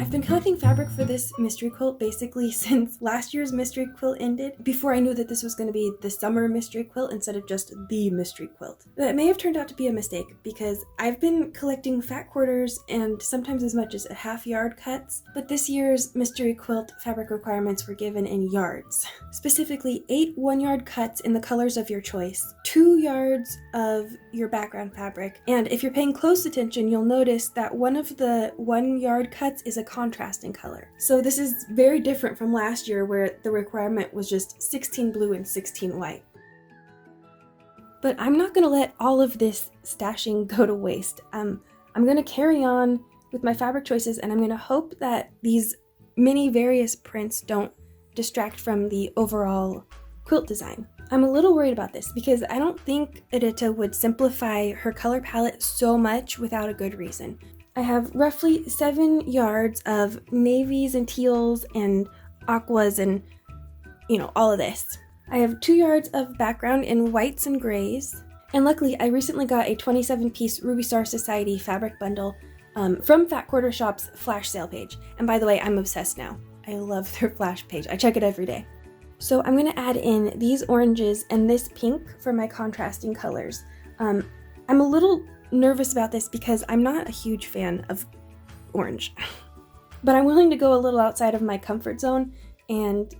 I've been collecting fabric for this mystery quilt basically since last year's mystery quilt ended, before I knew that this was going to be the summer mystery quilt instead of just the mystery quilt. That may have turned out to be a mistake because I've been collecting fat quarters and sometimes as much as a half-yard cuts, but this year's mystery quilt fabric requirements were given in yards. Specifically 8 1-yard cuts in the colors of your choice, 2 yards of your background fabric, and if you're paying close attention, you'll notice that one of the 1-yard cuts is a contrasting color. So this is very different from last year where the requirement was just 16 blue and 16 white. But I'm not going to let all of this stashing go to waste. I'm going to carry on with my fabric choices, and I'm going to hope that these many various prints don't distract from the overall quilt design. I'm a little worried about this because I don't think Edita would simplify her color palette so much without a good reason. I have roughly 7 yards of navies and teals and aquas and, all of this. I have 2 yards of background in whites and grays. And luckily, I recently got a 27-piece Ruby Star Society fabric bundle from Fat Quarter Shop's flash sale page. And by the way, I'm obsessed now. I love their flash page. I check it every day. So I'm going to add in these oranges and this pink for my contrasting colors. I'm a little nervous about this because I'm not a huge fan of orange, but I'm willing to go a little outside of my comfort zone and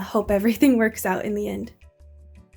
hope everything works out in the end.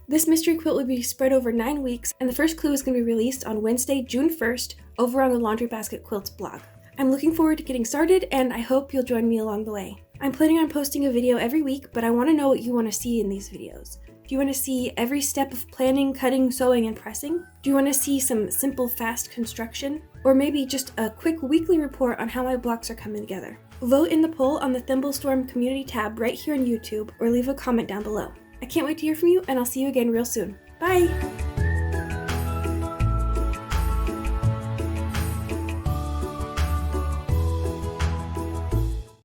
This mystery quilt will be spread over 9 weeks, and the first clue is going to be released on Wednesday, June 1st, over on the Laundry Basket Quilts blog. I'm looking forward to getting started, and I hope you'll join me along the way. I'm planning on posting a video every week, but I want to know what you want to see in these videos. Do you want to see every step of planning, cutting, sewing, and pressing? Do you want to see some simple, fast construction? Or maybe just a quick weekly report on how my blocks are coming together? Vote in the poll on the Thimblestorm community tab right here on YouTube, or leave a comment down below. I can't wait to hear from you, and I'll see you again real soon. Bye!